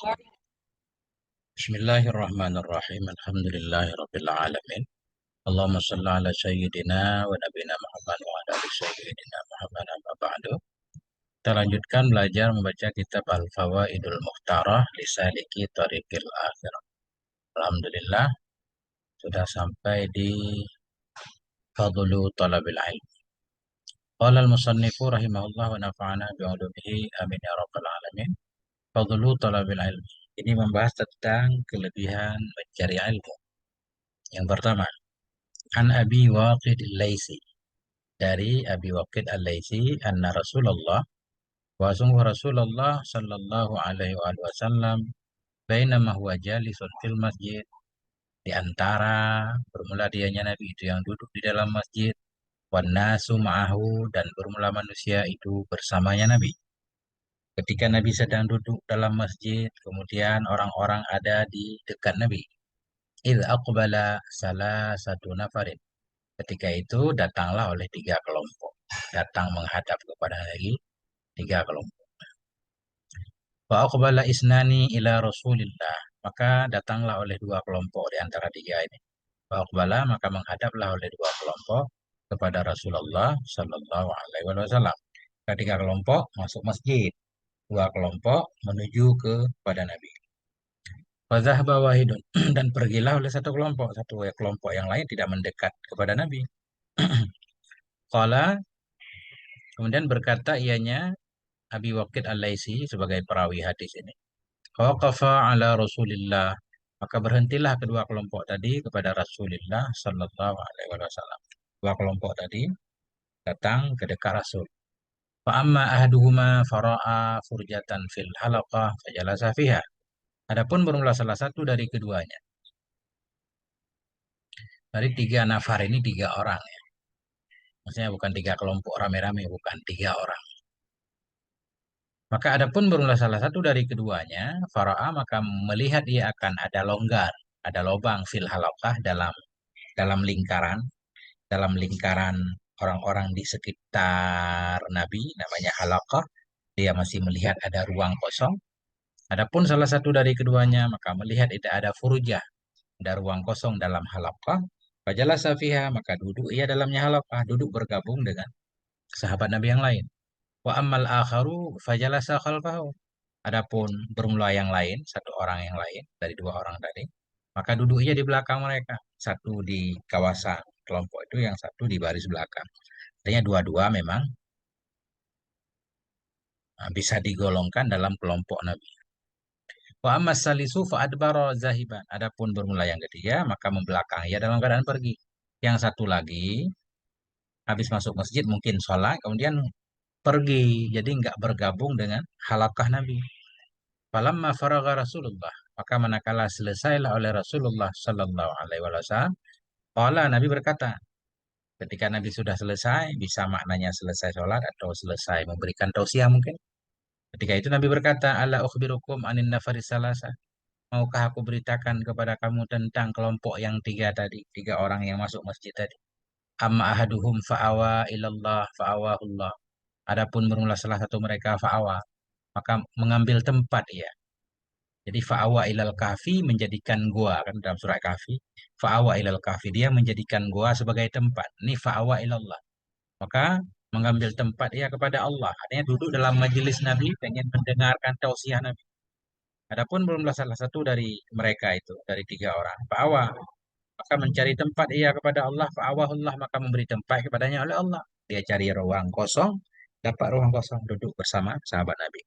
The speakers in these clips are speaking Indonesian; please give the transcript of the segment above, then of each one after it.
Bismillahirrahmanirrahim. Alhamdulillahirrabbilalamin. Allahumma salli ala sayyidina wa nabina Muhammad wa ala ali sayyidina Muhammad amma ba'du. Kita lanjutkan belajar membaca kitab Al-Fawaidul Mukhtarah Lisaliki Tariqil Akhirah. Alhamdulillah sudah sampai di Fadlu Talabil Ilm. Qala al-musannifu rahimahullah wa nafa'ana bi'ulumihi amin ya rabbal alamin. Fadlu Talabil Ilm. Ini membahas tentang kelebihan mencari ilmu. Yang pertama, An Abi Waqid Al-Laisi, dari Abi Waqid Al-Laisi, anna Rasulullah, wa sungguh Rasulullah sallallahu alaihi wasallam, bainama huwa jalisun fil masjid, di antara bermula dianya Nabi itu yang duduk di dalam masjid, wan nasu ma'ahu, dan bermula manusia itu bersamanya Nabi. Ketika Nabi sedang duduk dalam masjid, kemudian orang-orang ada di dekat Nabi. Idh aqbala salah satu nafarin. Ketika itu datanglah oleh tiga kelompok. Datang menghadap kepada Nabi tiga kelompok. Wa aqbala isnani ila Rasulillah. Maka datanglah oleh dua kelompok di antara tiga ini. Wa aqbala, maka menghadaplah oleh dua kelompok kepada Rasulullah sallallahu alaihi wasallam. Tiga kelompok masuk masjid, dua kelompok menuju kepada Nabi. Wa dhahaba wahidun, dan pergilah oleh satu kelompok yang lain tidak mendekat kepada Nabi. Qala, kemudian berkata ianya Abi Waqid Al-Laisi sebagai perawi hadis ini. Waqafa ala Rasulillah. Maka berhentilah kedua kelompok tadi kepada Rasulullah sallallahu alaihi wasallam. Dua kelompok tadi datang ke dekat Rasul. Fa amma ahaduhuma fara'a furjatan fil halaqah fajalasa fiha. Adapun bermula salah satu dari keduanya. Dari tiga nafar ini tiga orang ya. Maksudnya bukan tiga kelompok rame-rame, bukan tiga orang. Maka adapun bermula salah satu dari keduanya, Fara'a, maka melihat ia akan ada longgar, ada lubang fil halaqah dalam lingkaran, orang-orang di sekitar Nabi, namanya halaqah. Dia masih melihat ada ruang kosong. Adapun salah satu dari keduanya, maka melihat tidak ada furujah, ada ruang kosong dalam halaqah. Fajalasa fiha, maka duduk ia dalamnya halaqah, duduk bergabung dengan sahabat Nabi yang lain. Wa ammal akharu fajalasa khalfahu. Adapun bermula yang lain, satu orang yang lain dari dua orang tadi, maka duduknya di belakang mereka. Satu di kawasan kelompok itu, yang satu di baris belakang. Artinya dua-dua memang bisa digolongkan dalam kelompok Nabi. Wa ammas salisu fa adbara zahiban. Adapun bermula yang ketiga, maka membelakang ia dalam keadaan pergi. Yang satu lagi habis masuk masjid mungkin sholat, kemudian pergi, jadi nggak bergabung dengan halakah Nabi. Falamma faragha Rasulullah, maka manakala selesailah oleh Rasulullah sallallahu alaihi wasallam, qala, Nabi berkata, ketika Nabi sudah selesai, bisa maknanya selesai sholat atau selesai memberikan tausiah mungkin. Ketika itu Nabi berkata, ala ukhbirukum anin nafaris salasa. Maukah aku beritakan kepada kamu tentang kelompok yang tiga tadi, tiga orang yang masuk masjid tadi. Amma ahaduhum fa'awa ilallah fa'awahullah. Adapun bermula salah satu mereka fa'awa, maka mengambil tempat ia. Jadi fa'awa ilal kahfi, menjadikan gua, kan dalam surah kahfi. Fa'awa ilal kahfi, dia menjadikan gua sebagai tempat. Ini fa'awa ilallah. Maka mengambil tempat ia kepada Allah. Artinya duduk dalam majelis Nabi, pengen mendengarkan tausiah Nabi. Adapun belumlah salah satu dari mereka itu, dari tiga orang. Fa'awa, maka mencari tempat ia kepada Allah. Fa'awahullah, maka memberi tempat kepadanya oleh Allah. Dia cari ruang kosong, dapat ruang kosong, duduk bersama sahabat Nabi.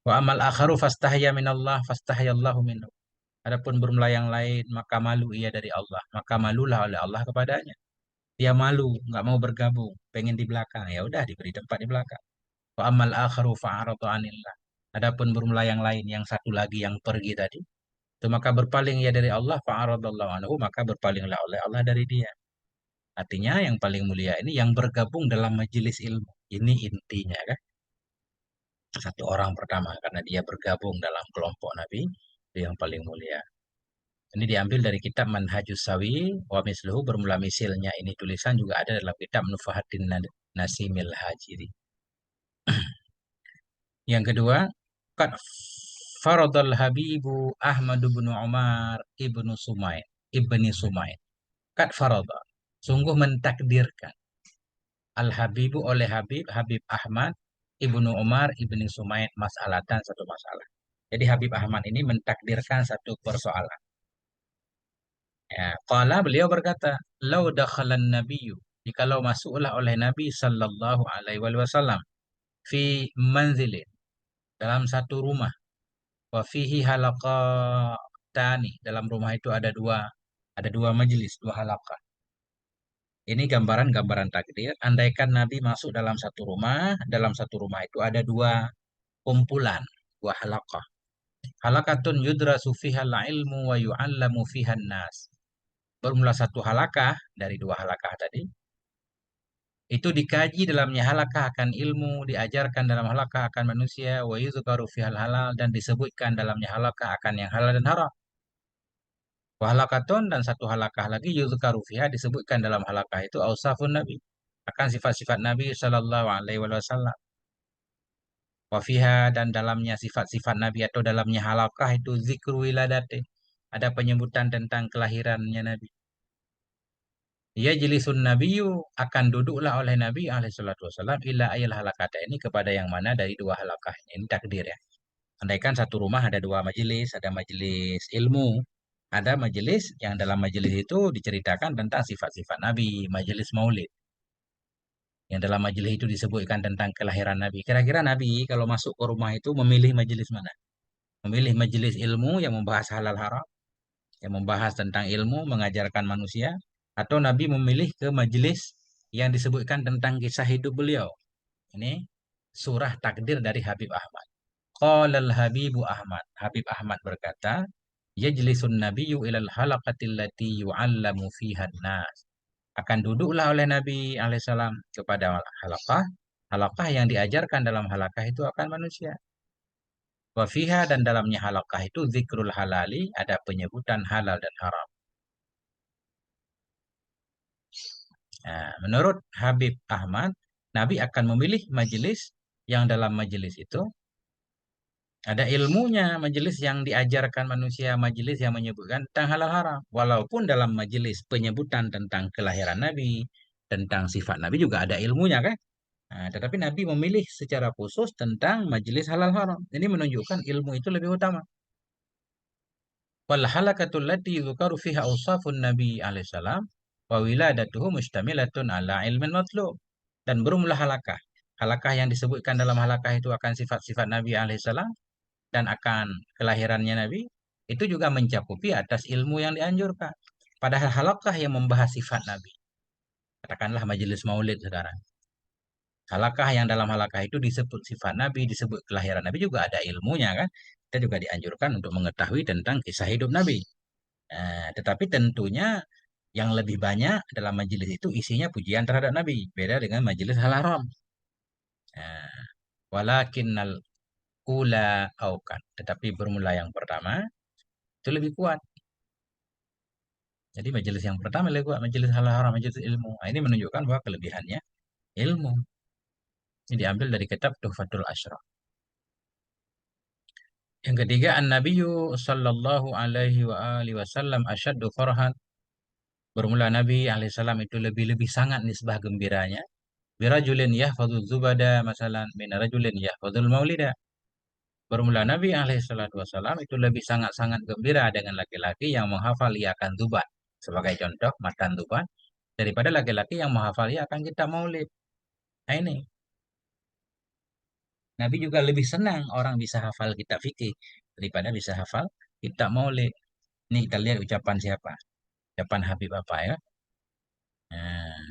Wa amal akharu fastahya minallah fastahyallahu minhu. Adapun bermula yang lain, maka malu ia dari Allah, maka malulah oleh Allah kepadanya. Dia malu, nggak mau bergabung, pengen di belakang. Ya udah, diberi tempat di belakang. Wa amal akharu fa'aratu anillah. Adapun bermula yang lain, yang satu lagi yang pergi tadi, itu maka berpaling ia dari Allah, fa'aradallahu anhu, maka berpalinglah oleh Allah dari dia. Artinya yang paling mulia ini yang bergabung dalam majelis ilmu. Ini intinya kan. Satu orang pertama, karena dia bergabung dalam kelompok Nabi, itu yang paling mulia. Ini diambil dari kitab Manhajus Sawi wa misluhu, bermula misilnya ini tulisan juga ada dalam kitab Nufahatin Nasimil Hajiri. Yang kedua, qad faradal habibu Ahmad bin Umar ibni Sumain. Kat farada. Sungguh mentakdirkan. Al-Habibu oleh Habib Ahmad ibnu Umar ibni Sumain mas'alatan satu masalah. Jadi Habib Ahmad ini mentakdirkan satu persoalan. Ya, qala beliau berkata, "Lau dakhalan nabiyyu," jikalau masuklah oleh Nabi sallallahu alaihi wasallam fi manzilin, dalam satu rumah, wa fihi halaqatani, dalam rumah itu ada dua majelis, dua halaqah. Ini gambaran-gambaran takdir. Andaikan Nabi masuk dalam satu rumah itu ada dua kumpulan, dua halaqah. Halakatun yudrasu fihal ilmu wa yu'allamu fihan nas. Bermula satu halakah dari dua halakah tadi. Itu dikaji dalamnya halakah akan ilmu, diajarkan dalam halakah akan manusia, wa yuzkaru fihal halal, dan disebutkan dalamnya halakah akan yang halal dan haram. Wa halakatun, dan satu halakah lagi yuzkaru fiha, disebutkan dalam halakah itu ausafun Nabi, akan sifat-sifat Nabi Sallallahu Alaihi Wasallam. Wa fiha, dan dalamnya sifat-sifat Nabi atau dalamnya halakah itu zikru wiladati, ada penyebutan tentang kelahirannya Nabi. Ya jelisun nabiyyu, akan duduklah oleh Nabi alaihissalatu wassalam ila ayil halakata ini, kepada yang mana dari dua halakah ini, takdir ya. Andaikan satu rumah ada dua majelis, ada majelis ilmu, ada majelis yang dalam majelis itu diceritakan tentang sifat-sifat Nabi, majelis maulid. Yang dalam majelis itu disebutkan tentang kelahiran Nabi. Kira-kira Nabi kalau masuk ke rumah itu memilih majelis mana? Memilih majelis ilmu yang membahas halal haram, yang membahas tentang ilmu, mengajarkan manusia, atau Nabi memilih ke majelis yang disebutkan tentang kisah hidup beliau. Ini surah takdir dari Habib Ahmad. Qalal Habibu Ahmad. Habib Ahmad berkata, yajlisun nabiyyu ilal halaqatil lati yu'allamu fiha nas. Akan duduklah oleh Nabi alaihissalam kepada halaqah, halaqah yang diajarkan dalam halaqah itu akan manusia. Wafiha, dan dalamnya halaqah itu zikrul halali, ada penyebutan halal dan haram. Nah, menurut Habib Ahmad, Nabi akan memilih majelis yang dalam majelis itu ada ilmunya, majelis yang diajarkan manusia, majelis yang menyebutkan tentang halal haram. Walaupun dalam majelis penyebutan tentang kelahiran Nabi, tentang sifat Nabi juga ada ilmunya kan? Nah, tetapi Nabi memilih secara khusus tentang majelis halal haram. Ini menunjukkan ilmu itu lebih utama. Wal halakatul lati yudhkaru fiha awsafun Nabi alaihissalam wa wiladatuhu mustamilatun ala ilmin matlub. Dan berumlah halakah. Halakah yang disebutkan dalam halakah itu akan sifat-sifat Nabi alaihissalam dan akan kelahirannya Nabi, itu juga mencakupi atas ilmu yang dianjurkan. Padahal halakah yang membahas sifat Nabi. Katakanlah majelis maulid sekarang. Halakah yang dalam halakah itu disebut sifat Nabi, disebut kelahiran Nabi, juga ada ilmunya kan. Kita juga dianjurkan untuk mengetahui tentang kisah hidup Nabi. Nah, tetapi tentunya yang lebih banyak dalam majelis itu isinya pujian terhadap Nabi. Beda dengan majelis hal haram. Nah, walakinnal ula aukan. Tetapi bermula yang pertama itu lebih kuat. Jadi majelis yang pertama lebih kuat, majelis hal haram, majelis ilmu. Nah, ini menunjukkan bahwa kelebihannya ilmu. Ini diambil dari kitab Tuhfatul Asyraf. Yang ketiga, an-nabiyyu sallallahu alaihi wa alihi wasallam asyaddu farhan. Bermula Nabi alaihissalam itu lebih-lebih sangat nisbah gembiranya. Birajulin yahfadhu zubada masalan min rajulin yahfadhul maulida. Bermula Nabi alaihissalatu wassalam itu lebih sangat-sangat gembira dengan laki-laki yang menghafal ia akan zubat. Sebagai contoh, matan zubat. Daripada laki-laki yang menghafal ia akan kitab maulid. Nah ini. Nabi juga lebih senang orang bisa hafal kitab fikih daripada bisa hafal kitab maulid. Ini kita lihat ucapan siapa? Ucapan Habib apa ya? Nah,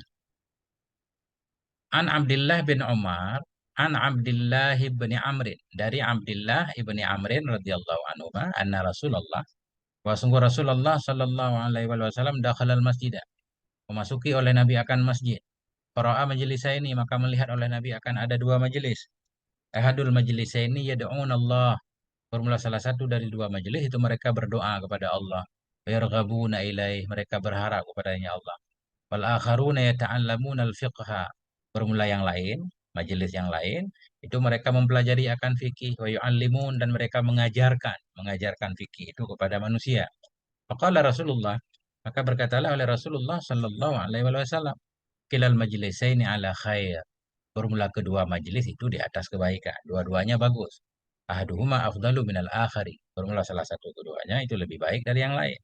An Abdullah bin Umar, An Abdullah bin Amrin, dari Abdullah ibni Amrin radhiyallahu anhu, anna Rasulullah, wa sungguh Rasulullah sallallahu alaihi wasallam dakhala al-masjid, memasuki oleh Nabi akan masjid. Qara'a majlisaini, maka melihat oleh Nabi akan ada dua majelis. Ahadul majlisaini yad'un Allah. Formula salah satu dari dua majelis itu mereka berdoa kepada Allah. Yarghabuna ilaih, mereka berharap kepadanya Allah. Wal akharuna yata'allamuna al-fiqha. Formula yang lain, majelis yang lain itu mereka mempelajari akan fikih wa yu'allimun dan mereka mengajarkan fikih itu kepada manusia. Faqala Rasulullah, maka berkatalah oleh Rasulullah sallallahu alaihi wasallam, kilal majlisaini ala khair. Formula kedua majelis itu di atas kebaikan. Dua-duanya bagus. Ahaduhuma afdalu minal akhari. Formula salah satu keduanya itu lebih baik dari yang lain.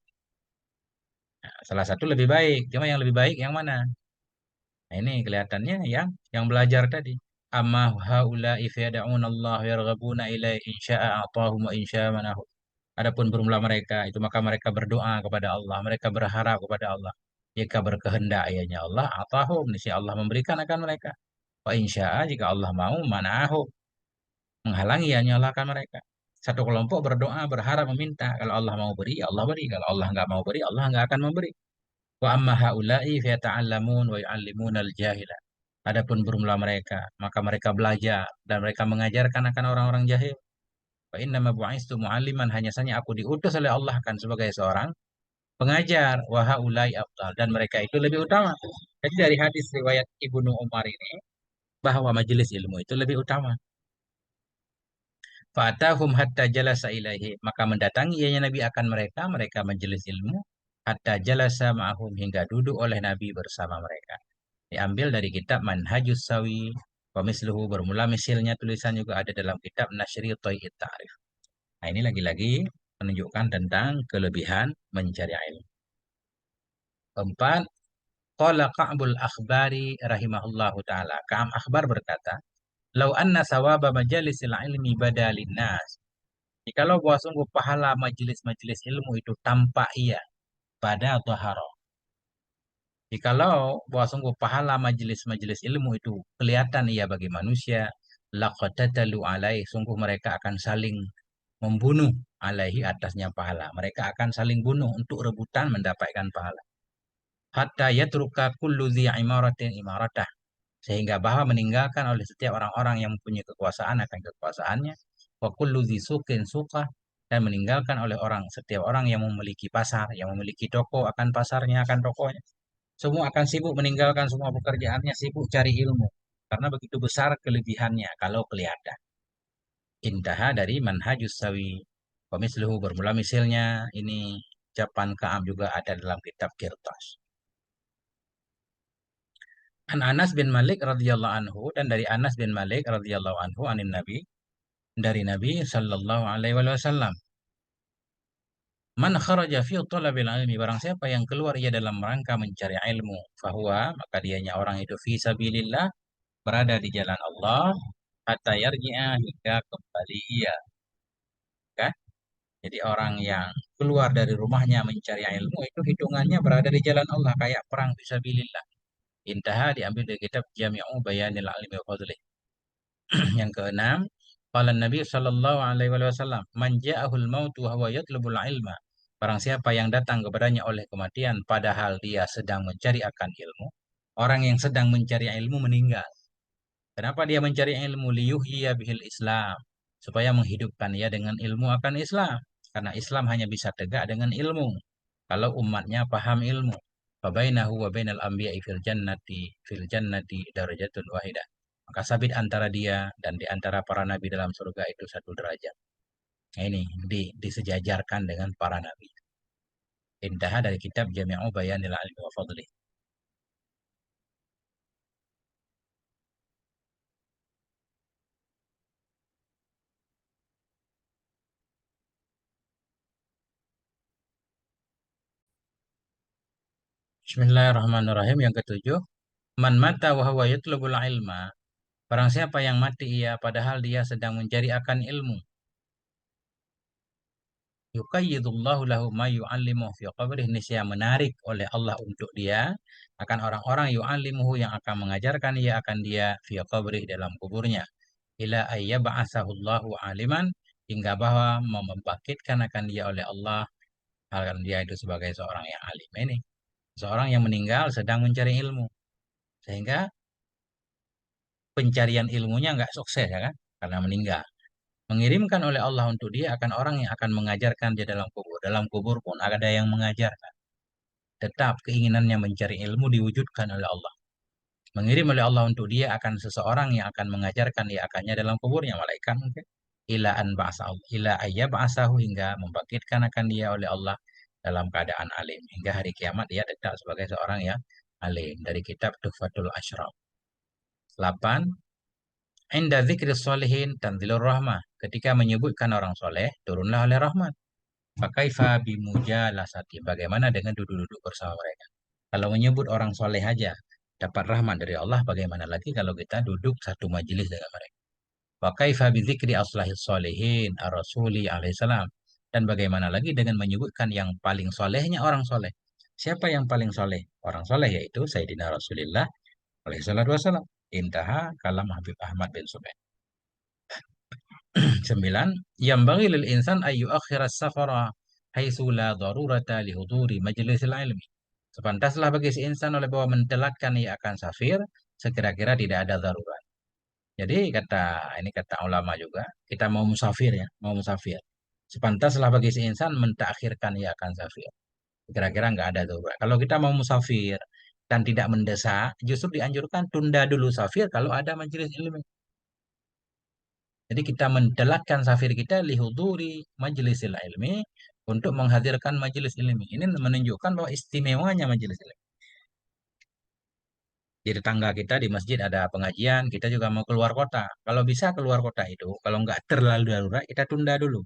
Nah, salah satu lebih baik. Cuma yang lebih baik yang mana? Nah, ini kelihatannya yang belajar tadi. Amma haula'i fiyada'un Allah yarghabuna ilai insya'a a'tahum wa insya'a manahu. Adapun bermula mereka itu maka mereka berdoa kepada Allah, mereka berharap kepada Allah. Jika berkehendak ianya Allah, atahum niscaya Allah memberikan akan mereka. Wa insya'a jika Allah mau mana'ahum menghalangi ianya Allah akan mereka. Satu kelompok berdoa, berharap, meminta. Kalau Allah mau beri, ya Allah beri. Kalau Allah nggak mau beri, Allah nggak akan memberi. Wa amma haula'i fiyata'allamun wa yu'allimunal jahila. Adapun bermula mereka, maka mereka belajar dan mereka mengajarkan akan orang-orang jahil. Fa inna ma bu'istu mu'alliman, hanya saja aku diutus oleh Allah kan sebagai seorang pengajar. Wa haula'i afdal, dan mereka itu lebih utama. Jadi dari hadis riwayat Ibnu Umar ini bahwa majelis ilmu itu lebih utama. Fa'atahum hatta jalasa ilaihi, maka mendatangi ianya Nabi akan mereka, mereka majelis ilmu hatta jalasa ma'ahum, hingga duduk oleh Nabi bersama mereka. Diambil dari kitab Manhajus Sawi wa misluhu, bermula misilnya tulisan juga ada dalam kitab Nasyri Thai'it Ta'rif. Nah, ini lagi-lagi menunjukkan tentang kelebihan mencari ilmu. Keempat, qala Ka'bul Akhbari rahimahullahu taala. Ka'ab Akhbar berkata, "Lau anna sawaba majalisil ilmi badalin nas." Jikalau bahwa sungguh pahala majelis-majelis ilmu itu tampak ia pada dhahara. Jikalau bahwa sungguh pahala majelis-majelis ilmu itu kelihatan ia bagi manusia, laqatatalu alaih, sungguh mereka akan saling membunuh alaihi, atasnya pahala. Mereka akan saling bunuh untuk rebutan mendapatkan pahala. Hatta yatruka kullu dhi imaratin imaratah. Sehingga bahwa meninggalkan oleh setiap orang-orang yang mempunyai kekuasaan akan kekuasaannya. Wa kullu dhi suqin suqah, dan meninggalkan oleh setiap orang yang memiliki pasar, yang memiliki toko akan pasarnya, akan tokonya. Semua akan sibuk meninggalkan semua pekerjaannya, sibuk cari ilmu. Karena begitu besar kelebihannya kalau kelihatan. Intaha dari Manhajus Sawi. Pemisluhu, bermula misilnya ini ucapan Ka'ab juga ada dalam kitab Qirtas. An Anas bin Malik radhiyallahu anhu, dan dari Anas bin Malik radhiyallahu anhu anin Nabi, dari Nabi sallallahu alaihi wasallam. Man kharaja fi talabil ilmi, barang siapa yang keluar ia dalam rangka mencari ilmu, fahuwa, maka dianya orang itu fi sabilillah, berada di jalan Allah, hatta yarji'a, hingga kembali ia. Kan? Jadi orang yang keluar dari rumahnya mencari ilmu itu hitungannya berada di jalan Allah, kayak perang fisabilillah. Intaha, diambil dari kitab Jami'u Bayanil Ilmi wa Fadlih. Yang keenam, qala Nabi sallallahu alaihi wasallam, man ja'ahul mautu wa huwa yatlubul ilma. Barang siapa yang datang kepadanya oleh kematian padahal dia sedang mencari akan ilmu. Orang yang sedang mencari ilmu meninggal. Kenapa dia mencari ilmu? Liyuhyiya bihil Islam. Supaya menghidupkan ia dengan ilmu akan Islam. Karena Islam hanya bisa tegak dengan ilmu. Kalau umatnya paham ilmu. Fabainahu wa bainal anbiya'i fil jannati darajatun wahidah. Maka sabit antara dia dan di antara para nabi dalam surga itu satu derajat. Nah, ini disejajarkan dengan para nabi. Intaha dari kitab Jami'u Bayanil Ilmi wa Fadlih. Bismillahirrahmanirrahim. Yang ketujuh, man mata wa huwa yatlubul ilma. Barang siapa yang mati ia padahal dia sedang mencari akan ilmu. Yuqayyidullahu lahu ma yu'allimuhu fi qabrih, niscaya menarik oleh Allah untuk dia akan orang-orang yu'allimuhu yang akan mengajarkan ia akan dia fi qabrih, dalam kuburnya. Ila ayya ba'asahullahu aliman, hingga bahwa membangkitkan akan dia oleh Allah akan dia itu sebagai seorang yang alim. Ini seorang yang meninggal sedang mencari ilmu, sehingga pencarian ilmunya nggak sukses ya kan, karena meninggal. Mengirimkan oleh Allah untuk dia akan orang yang akan mengajarkan dia dalam kubur. Dalam kubur pun ada yang mengajarkan. Tetap keinginannya mencari ilmu diwujudkan oleh Allah. Mengirim oleh Allah untuk dia akan seseorang yang akan mengajarkan dia akannya dalam kuburnya, malaikat mungkin. Ila an ba'sa ila ayya ba'sahu, hingga membangkitkan akan dia oleh Allah dalam keadaan alim. Hingga hari kiamat dia tetap sebagai seorang yang alim. Dari kitab Tuhfatul Asyraf. 8. Inda dzikri sholihin tanzilur rahmah. Ketika menyebutkan orang soleh, turunlah oleh rahmat. Fakaifa bimujalasati. Bagaimana dengan duduk-duduk bersama mereka? Kalau menyebut orang soleh aja dapat rahmat dari Allah, bagaimana lagi kalau kita duduk satu majelis dengan mereka? Fakaifa bidzikri aslahis sholihin ar-rasuli alaihissalam. Dan bagaimana lagi dengan menyebutkan yang paling solehnya orang soleh? Siapa yang paling soleh? Orang soleh yaitu Sayyidina Rasulullah alaihissalatu wassalam. Intaha kalam Habib Ahmad bin Subaid. 9. Yambaghi lil insan ayu akhiras safara haitsu la darurata li huduri majlisil ilmi. Sepantaslah bagi si insan oleh bahwa mentelatkan ia akan safir sekira-kira tidak ada darurat. Jadi kata ulama juga, kita mau musafir ya, mau musafir. Sepantaslah bagi si insan mentakhirkan ia akan safir. Kira-kira nggak ada darurat. Kalau kita mau musafir dan tidak mendesak, justru dianjurkan tunda dulu safir kalau ada majelis ilmu. Jadi kita mendelatkan safir kita lihuduri majlisil ilmi untuk menghadirkan majelis ilmi. Ini menunjukkan bahwa istimewanya majelis ilmi. Di tetangga kita di masjid ada pengajian, kita juga mau keluar kota. Kalau bisa keluar kota itu, kalau nggak terlalu darurat, kita tunda dulu.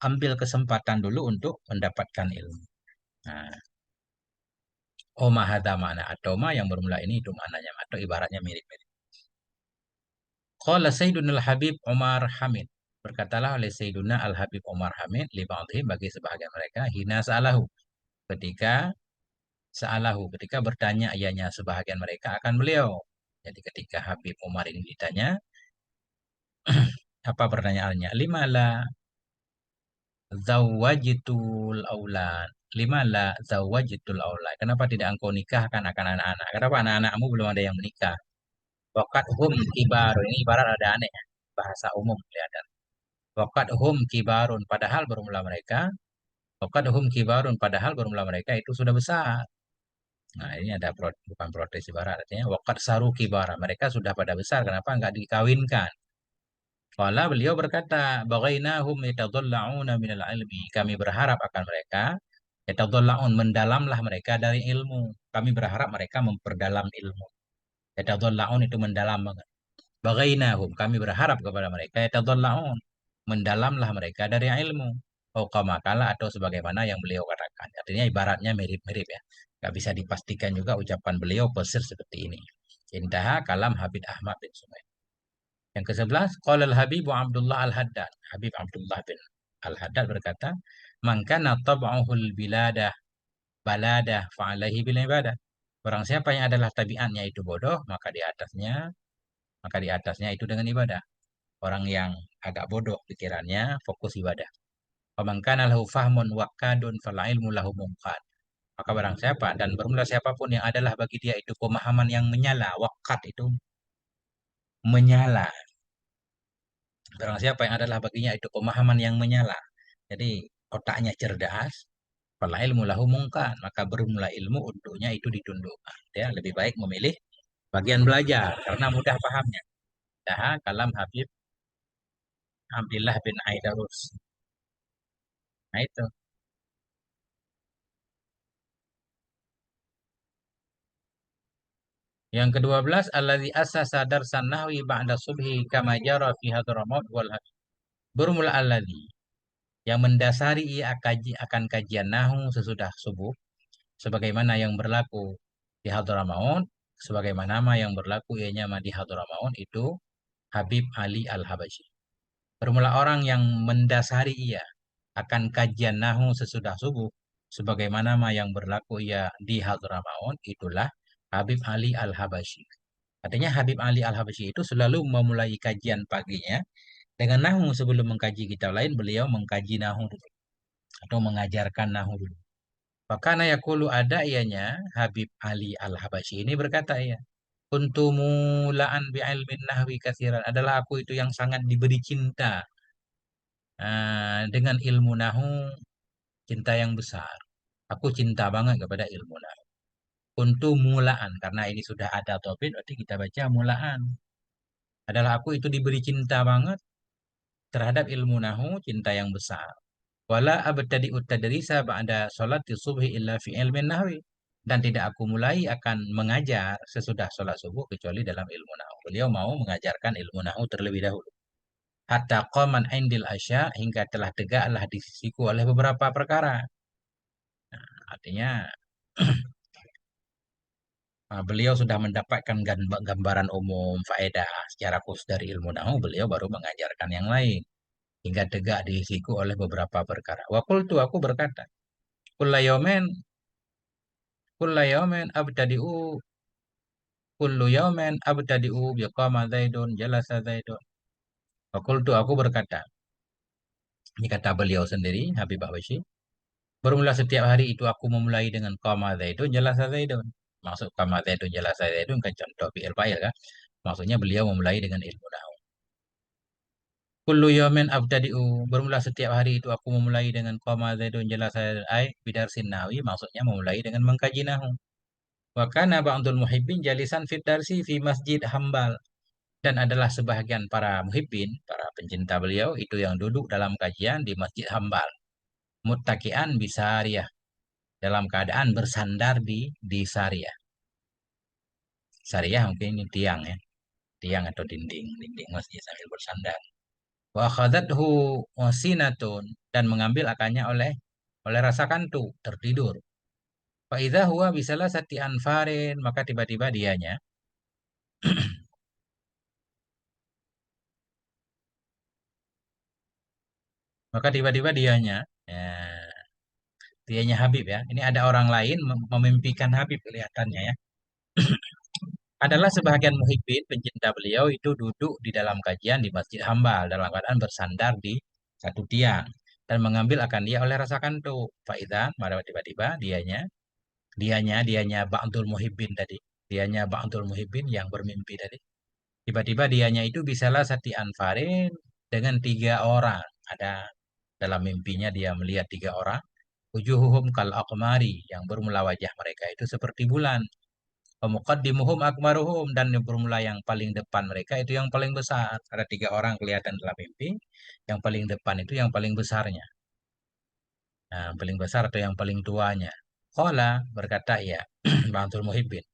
Ambil kesempatan dulu untuk mendapatkan ilmu. Nah, Oma hada mana atau ma yang bermula ini itu maknanya atau ibaratnya mirip-mirip. Qala Sayyiduna Al-Habib Umar Hamid. Berkatalah oleh Sayyiduna Al-Habib Umar Hamid li ba'dihim, bagi sebahagian mereka, hina sa'alahu, ketika ketika bertanya ianya sebahagian mereka akan beliau. Jadi ketika Habib Umar ini ditanya, apa pertanyaannya? Lima la zawajitul aulad. Lima la zawajitul aulad. Kenapa tidak engkau nikahkan akan anak-anak? Kenapa anak-anakmu belum ada yang menikah? Wakat hum kibarun. Ini ibarat ada aneh ya. Bahasa umum kelihatan. Wakat hum kibarun. Padahal bermula mereka. Wakat hum kibarun. Padahal bermula mereka itu sudah besar. Nah ini ada bukan protes ibarat. Artinya wakat saru kibara. Mereka sudah pada besar. Kenapa nggak dikawinkan? Fala beliau berkata, bagainahum yatadalla'una minal ilmi. Kami berharap akan mereka, yatadalla'un, mendalamlah mereka dari ilmu. Kami berharap mereka memperdalam ilmu. Yatadalla'un itu mendalam banget. Bagainahum, kami berharap kepada mereka, yatadalla'un, mendalamlah mereka dari ilmu. Oh kamakala, atau sebagaimana yang beliau katakan. Artinya ibaratnya mirip-mirip ya. Gak bisa dipastikan juga ucapan beliau persis seperti ini. Intaha kalam Habib Ahmad bin Sumaid. Yang ke-11, qala al-Habib Abdullah Al-Haddad. Habib Abdullah bin Al-Haddad berkata, "Man kana tab'uhul biladah baladah fa'alaihi bil ibadah." Barang siapa yang adalah tabiatnya itu bodoh, maka di atasnya itu dengan ibadah. Orang yang agak bodoh pikirannya, fokus ibadah. Wa man kana lahu fahmun waqadun fal ilmu lahu munqad. Maka barang siapa dan bermula siapapun yang adalah bagi dia itu pemahaman yang menyala, waqad itu menyala. Barang siapa yang adalah baginya itu pemahaman yang menyala. Jadi otaknya cerdas, fala ilmu lahu mungkan, maka bermula ilmu untuknya itu ditundukkan. Dia lebih baik memilih bagian belajar karena mudah pahamnya. Dah kalam Habib Abdullah bin Aidarus. Nah itu. Yang ke-12, alladzi asasa darsan nahwi ba'da subhi kama jara fi hadramaut wal hadid. Bermula alladzi yang mendasari ia akan kajian nahu sesudah subuh sebagaimana yang berlaku di Hadramaut, sebagaimana yang berlaku ianya di Hadramaut itu Habib Ali Al-Habashi. Bermula orang yang mendasari ia akan kajian nahu sesudah subuh, sebagaimana yang berlaku ia di Hadramaut, itulah Habib Ali Al-Habashi. Artinya Habib Ali Al-Habashi itu selalu memulai kajian paginya dengan nahu. Sebelum mengkaji kitab lain, beliau mengkaji nahu dulu atau mengajarkan nahu dulu. Fakana yaqulu, ada ianya Habib Ali Al-Habashi ini berkata ya, kuntu bi ilmin nahwi katsiran, adalah aku itu yang sangat diberi cinta dengan ilmu nahu, cinta yang besar. Aku cinta banget kepada ilmu nahu. kuntu mulaan. Karena ini sudah ada topik, berarti kita baca mulaan. Adalah aku itu diberi cinta banget terhadap ilmu nahu, cinta yang besar. Wala abtadi'u tadrisa ba'da sholati subhi illa fi ilmin nahwi. Dan tidak aku mulai akan mengajar sesudah sholat subuh kecuali dalam ilmu nahu. Beliau mau mengajarkan ilmu nahu terlebih dahulu. Hatta qaman indil asya hingga telah tegaklah di sisiku oleh beberapa perkara. Artinya beliau sudah mendapatkan gambaran umum faedah secara khusus dari ilmu nahu, beliau baru mengajarkan yang lain hingga tegak di sisiku oleh beberapa perkara. Wa qultu aku berkata, kulla yaumin abtadi'u kullu yaumin abtadi'u biqama zaidun jalasa zaidun. Wa qultu aku berkata, ini kata beliau sendiri Habib Ahwazi, bermula setiap hari itu aku memulai dengan qama zaidun jalasa zaidun. Maksud qama zaidun jalasa zaidun kan contoh fi'il fa'il kan. Maksudnya beliau memulai dengan ilmu nahwu. Kullu yaumin abtadi'u, bermula setiap hari itu aku memulai dengan qama zaidun jalasa ai bidarsin nahwi, maksudnya memulai dengan mengkaji nahwu. Wa kana ba'dul muhibbin jalisan fit darsi fi masjid Hambal. Dan adalah sebahagian para muhibbin, para pencinta beliau itu yang duduk dalam kajian di Masjid Hambal. Muttaki'an bisariyah, dalam keadaan bersandar di sariyah. Sariyah mungkin ini tiang ya, tiang atau dinding masjid sambil bersandar. Wa khadathu wasinatun, dan mengambil akannya oleh rasa kantuk, tertidur. Fa idza huwa bisalah sati anfarin, maka tiba-tiba dianya, maka tiba-tiba dianya, ya, dianya Habib ya. Ini ada orang lain memimpikan Habib kelihatannya ya. Adalah sebahagian muhibbin pencinta beliau itu duduk di dalam kajian di Masjid Hambal dalam keadaan bersandar di satu tiang dan mengambil akan dia oleh rasa kantuk. Faidan, pada tiba-tiba dianya Ba'dul Muhibbin tadi. Dianya Ba'dul Muhibbin yang bermimpi tadi. Tiba-tiba dianya itu bisalah sati anfarin dengan tiga orang. Ada dalam mimpinya dia melihat tiga orang. Wujuhuhum kal aqmari, yang bermula wajah mereka itu seperti bulan. Pemuqaddimuhum akmaruhum, dan yang bermula yang paling depan mereka itu yang paling besar. Ada tiga orang kelihatan dalam mimpi. Yang paling depan itu yang paling besarnya. Nah, yang paling besar atau yang paling tuanya. Qala, berkata ya, Ba'dul Muhibbin.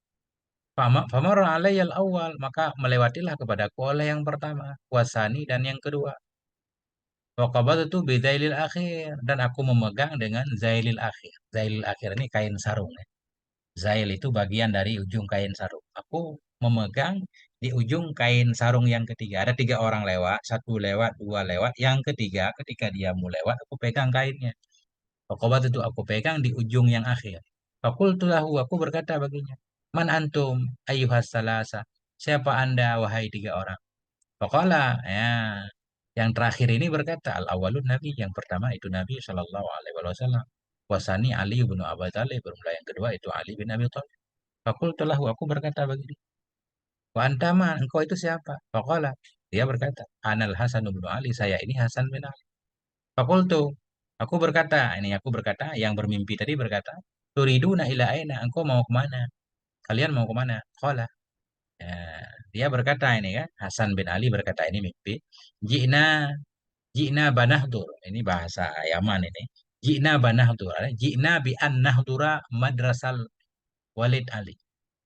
Famar alayyal awal, maka melewatilah kepadaku oleh yang pertama, wasani dan yang kedua. Waqabat itu bidailil akhir, dan aku memegang dengan zailil akhir. Zailil akhir ini kain sarung ya. Zail itu bagian dari ujung kain sarung. Aku memegang di ujung kain sarung yang ketiga. Ada tiga orang lewat, satu lewat, dua lewat. Yang ketiga, ketika dia mau lewat, aku pegang kainnya. Waqabat itu aku pegang di ujung yang akhir. Fakultulahu, aku berkata baginya, Man antum ayuhas salasa. Siapa anda, wahai tiga orang? Faqala, ya. Yang terakhir ini berkata, al-awwalun Nabi. Yang pertama itu Nabi Shallallahu Alaihi Wasallam. Wasani Ali bin Abi Thalib. Bermula yang kedua itu Ali bin Abi Thalib. Fakultulahu, aku berkata begini. Wa antama, engkau itu siapa? Faqala, dia berkata, Anal Hasan bin Ali. Saya ini Hasan bin Ali. Fakultu, aku berkata, yang bermimpi tadi berkata, Turiduna ila aina, engkau mau kemana? Kalian mau kemana? Qala, ya, dia berkata ini kan, Hasan bin Ali berkata ini mimpi. Jina, Jina banahdur. Ini bahasa Yaman ini. Jina banahdur. Jina bi an nahdura madrasal Walid Ali.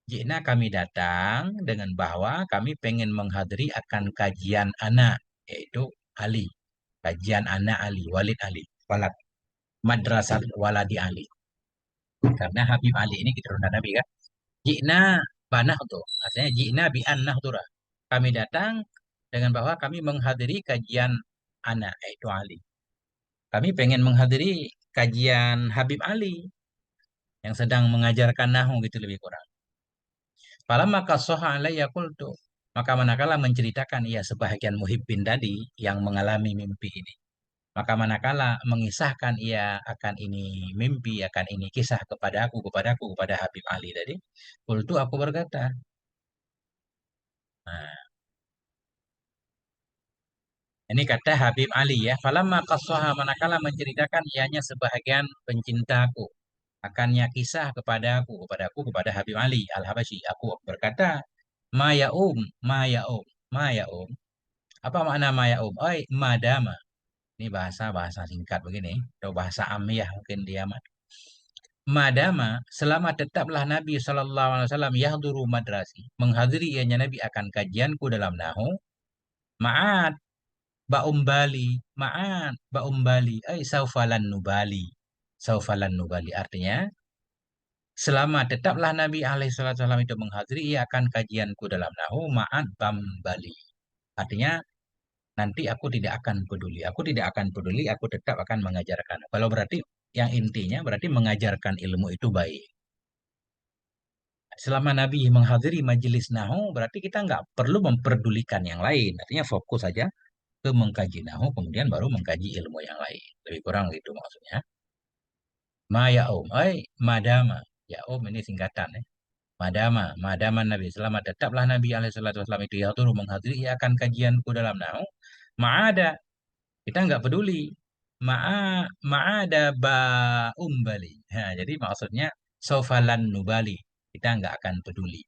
Jina, kami datang dengan bahwa kami pengen menghadiri akan kajian anak, yaitu Ali. Kajian anak Ali, Walid Ali. Walad. Madrasah Waladi Ali. Karena Habib Ali ini keturunan Nabi kan. Jina banah tuh. Artinya jina bi an nahdura. Kami datang dengan bahwa kami menghadiri kajian anak, yaitu Ali. Kami pengen menghadiri kajian Habib Ali yang sedang mengajarkan nahu gitu lebih kurang. Falamma soha alayya qultu. Maka manakala menceritakan ia sebahagian muhibbin tadi yang mengalami mimpi ini. Maka manakala mengisahkan ia akan ini mimpi, akan ini kisah kepada Habib Ali tadi. Qultu, aku berkata. Nah, ini kata Habib Ali ya. Falamma qassaha, manakala menceritakan ianya sebahagian pencintaku. akannya kisah kepada Habib Ali Al-Habasyi. Aku berkata, ma ya ma ya ma ya Apa makna ma ya Oi, madama. Ini bahasa singkat begini, atau bahasa amiyah mungkin dia mah. Madama, selama tetaplah Nabi Shallallahu Alaihi Wasallam yahduru madrasi, menghadiri ianya Nabi akan kajianku dalam nahu, ma'at ba'umbali, saufalan nubali. Saufalan nubali artinya, selama tetaplah Nabi Alaihissalam itu menghadiri, ia akan kajianku dalam nahu, ma'at bambali. Artinya, nanti aku tidak akan peduli. Aku tidak akan peduli, aku tetap akan mengajarkan. Kalau berarti, yang intinya berarti mengajarkan ilmu itu baik. Selama Nabi menghadiri majelis nahu, berarti kita nggak perlu memperdulikan yang lain. Artinya fokus saja ke mengkaji nahu, kemudian baru mengkaji ilmu yang lain. Lebih kurang gitu maksudnya. Ma ya madama. Ya ini singkatan ya. Madama Nabi. Selama tetaplah Nabi alaihissalam itu ya turun menghadiri, ia akan kajianku dalam nahu. Ma'ada. Kita nggak peduli. Ma'ada ba'umbali. Nah, jadi maksudnya sofalan nubali. Kita nggak akan peduli.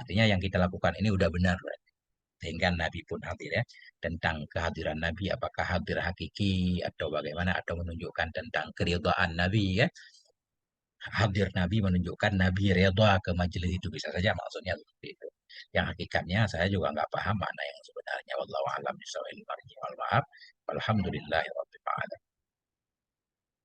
Artinya yang kita lakukan ini udah benar. Sehingga Nabi pun hadir ya. Tentang kehadiran Nabi, apakah hadir hakiki atau bagaimana, atau menunjukkan tentang keridhaan Nabi ya. Hadir Nabi menunjukkan Nabi redha ke majelis itu, bisa saja maksudnya seperti itu. Yang hakikatnya saya juga nggak paham mana yang sebenarnya. Wallahu a'lam bishawab. Wal maaf. Alhamdulillah.